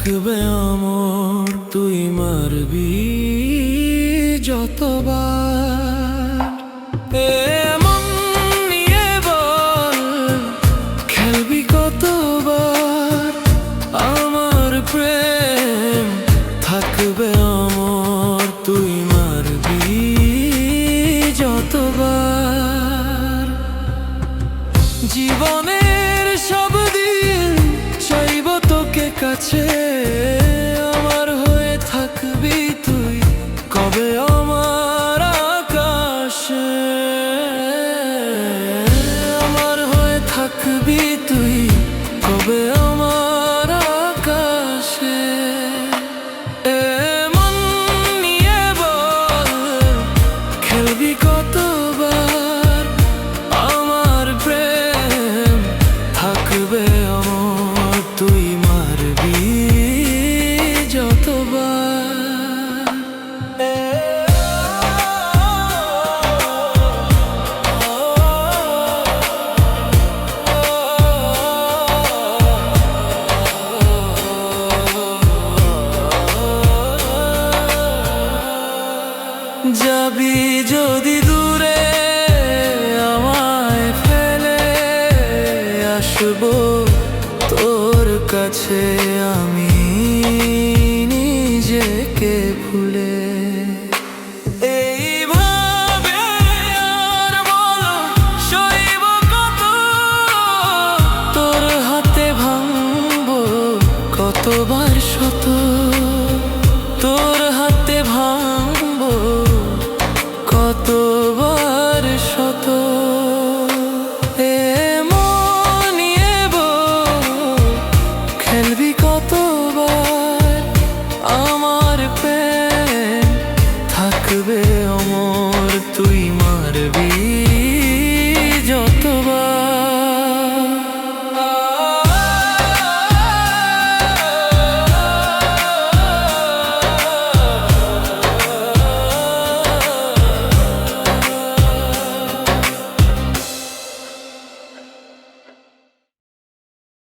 থাকবে অমর, তুই মারবি যতবার। এমন নিয়ে বল, খেলবি কতবার, আমার প্রেম থাকবে অমর, তুই মারবি যতবার। জীবনের সব দিন চাইব তোকে কাছে, আমার হয়ে থাকবি তুই কবে আমার আকাশে, আমার হয়ে থাকবি তুই কবে আমার আকাশে। এমন নিয়ে বল, খেলবি কতবার, আমার প্রেম থাকবে অমর, তুই মারবি যতবার। যাবি যদি দূরে আমায় ফেলে, আসবো তোর কাছে আমি নিজেকে ভুলে। এইভাবে আর বলো সইব কত, তোর হাতে ভাঙবো কতবার শত, তোর হাতে ভাঙবো কতবার শত। এমন নিয়ে বল, খেলবি কতবার, আমার প্রেম থাকবে অমর, তুই